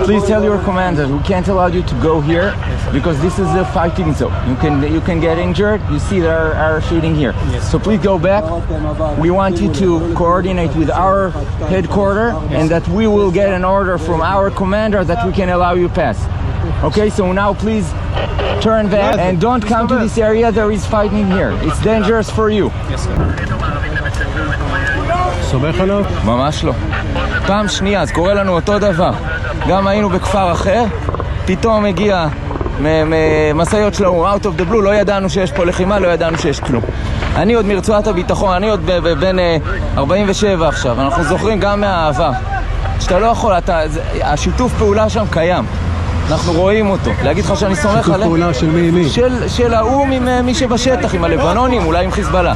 Please tell your commander we can't allow you to go here because this is a fighting zone. You can get injured. You see they are shooting here. So please go back. We want you to coordinate with our headquarters and that we will get an order from our commander that we can allow you pass. Okay, so now please turn back and don't come to this area. There is fighting here. It's dangerous for you. סומך עליו? ממש לא. פעם שנייה, אז קורה לנו אותו דבר. גם היינו בכפר אחר, פתאום הגיע מסעיות שלו, out of the blue, לא ידענו שיש פה לחימה, לא ידענו שיש כלום. אני עוד מרצועת הביטחון, אני עוד בן 47 עכשיו, אנחנו זוכרים גם מהעבר. שאתה לא יכול, השיתוף פעולה שם קיים. אנחנו רואים אותו. להגיד לך שאני סומך עליהם? שיתוף פעולה של מי? של האום עם מי שבשטח, עם הלבנונים, אולי עם חיזבאללה.